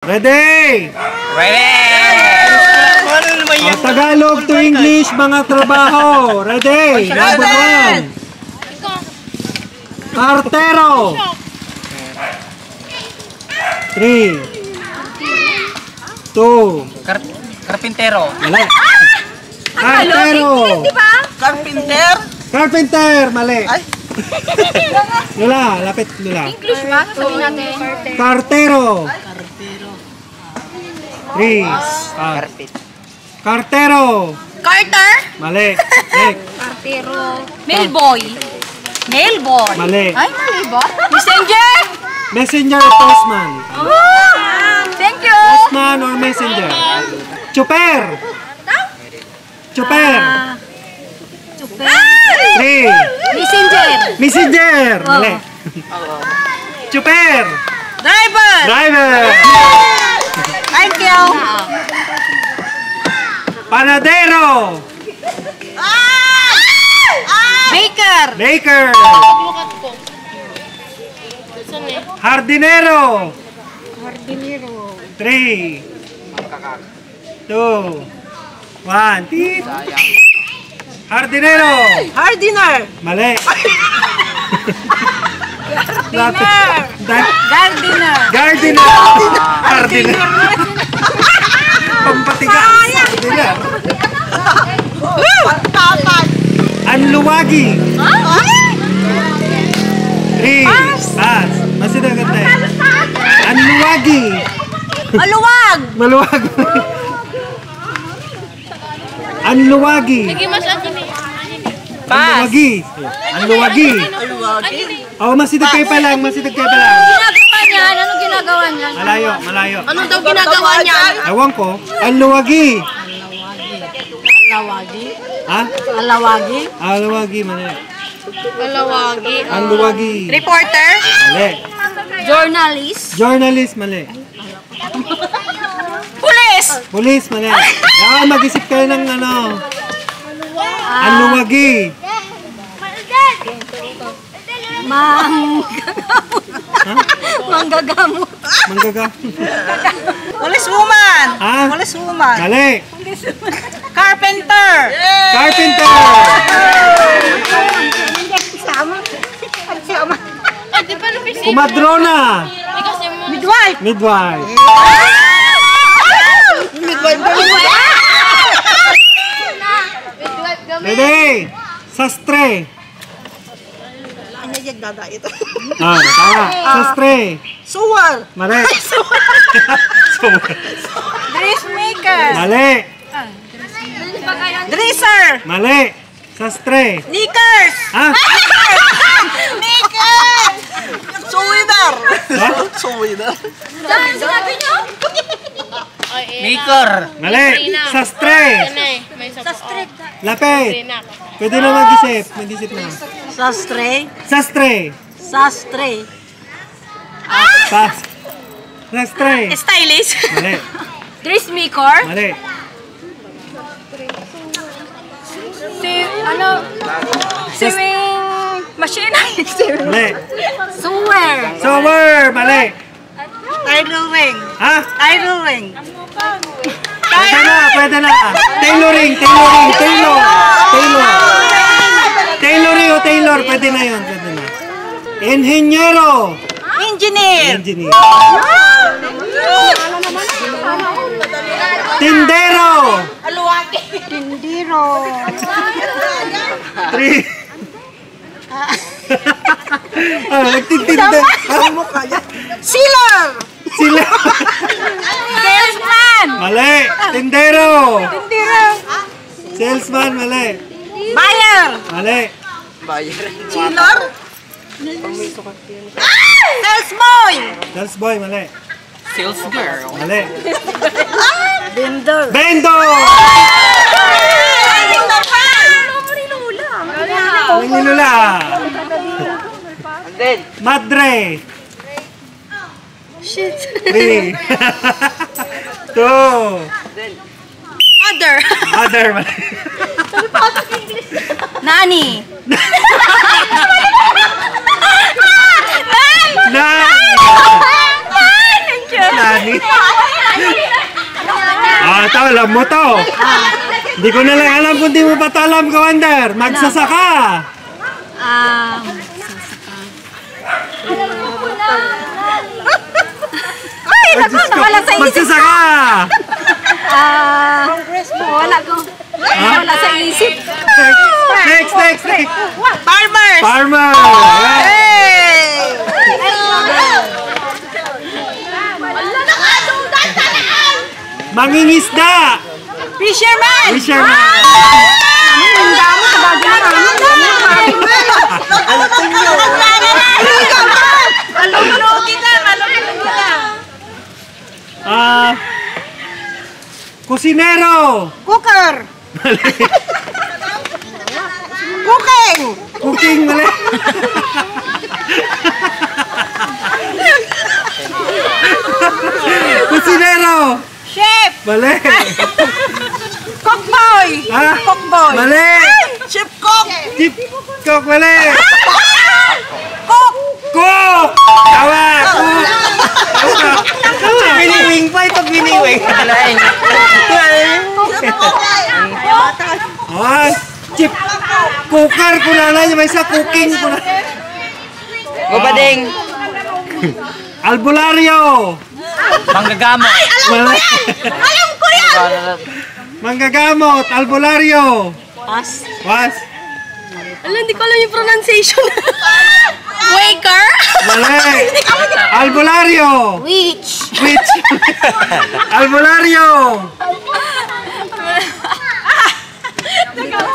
Ready! Ready! Tagalog to English, mga trabaho. Ready? Number 1. Kartero. 3. 2. Karpintero. Mali. Kartero. Karpinter? Carpenter. Mali. Lula, lapit Lula. English ba? Sabihin natin. Kartero. 3. Karpit. Kartero. Carter? Mali. Next. Cartero. Mailboy. Mailboy. Mali. Ay, mali ba? Messenger? Messenger, postman. Thank you. Postman or messenger? Chuper. Chuper. Super. 3. Messenger. Messenger. Mali. Chuper. Driver. Driver. Thank you. Panadero. Baker. Baker. Hardinero. 3. 2. 1. Tit. Hardinero. Hardiner. Mali. Gardener. Gardener. Hardiner. Pampatigas. Hardiner. Anluwagi. 3. Pass. Masih agad na eh. Anluwagi. Maluwag. Maluwag. Anluwagi. Anluwagi. Anluwagi. Oh, masih kayo pa lang. Masih kayo pa lang. Ginagawa niya. Anong ginagawa niya? Malayo, malayo. Ano daw ginagawa niya? Ewan ko. Anluwagi. Alawagi. Ha? Alawagi. Anluwagi, mali. Alawagi. Anluwagi. Reporter. Mali. Journalist. Journalist, mali. Police. Police, mali. Yan, mag-isip kayo ng ano. Anluwagi. Manggagamot. Manggaga. Police woman! Ha? Police woman! Mali. Carpenter! Carpenter. Kumadrona. Midwife. Midwife. Ready? Sastre. Ah, tama. Sastre. Suwal! Mali. Dressmaker. Mali. Dresser! Mali. Sastre. Sneakers! Ha? Sneakers! Suwider! Ha? Suwider! Saan sinabi niyo? Maker! Mali. Sastre. Sa street. Lapit. Pwede na mag-isip. Mag-isip na. Sastre! Sastre. Sastre! Pass. Sastre. Stylist. Mali. Dressmaker. Mali. Swimming machine. Mali. Sewer. Sower. Mali. Idle ring! Ha? Idle ring! Pwede na. Pwede na. Tailoring. Tailoring. Tailor. Tailor. Tailoring o tailor. Pwede na yun. Pwede na. Engineero. Engineer! Engineer. Tindero. Tindiro! 3. Nagtitinda. Sealer! Sila. Salesman. Mali. Tindero. Tindiro! Salesman. Mali. Buyer! Mali. Sealer? Sales boy! Sales boy. Mali. Sales girl! Mali. Vendor! Vendor. Nangilula. Madre. Shit. 3. 2. Mother. Mother. Mali. Nani. Nani. Nani. Nani. Ah, ito, alam mo to. Hindi ko na lang alam kung di mo pa ito alam, Kawander. Magsasaka. Ay, naku, nawala sa isip. Magsasaka. Wala ko. Wala sa isip. Next. Farmers! Farmer. Mangingisda. Fisherman! Fisherman. Kusinero. Cooker! Cooking! Cooking, mali. Kusinero. Chef! Mali. Cookboy! Ha? Cookboy! Mali. Chef cook! Chip cook, mali. Cook! Cook. Tawa. Cook. Biniwing pa ito, biniwing. Ah, chip cooker ko na lang, may isa cooking ko na. Gubading! Albularyo. Manggagamot! Mali. Alam ko yan! Manggagamot, albularyo. Pas? Was? Alam, hindi ko alam yung pronunciation. Waker? Mali. Albularyo. Witch. Which? Albularyo.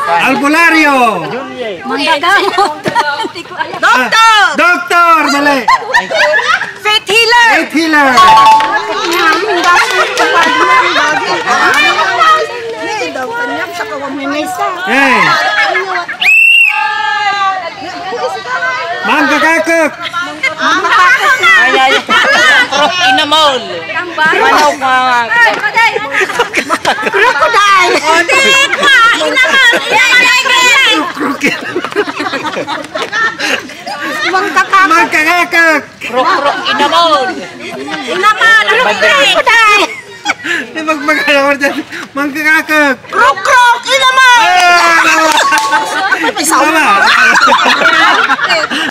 Albularyo. Manggagamot. Hindi ko alam. Doctor! Doktor. Mali. Faith healer! Faith healer. Hey. Manggagakak. Rock in the mall! Manok mga... Crocodile! Dik pa! Inamal! Crooked. Mangkakak! Manggagakak. Rock in the mall! Inamal! Crocodile! Magmagalaw dyan. Manggagakak. Rock in the mall! Tama.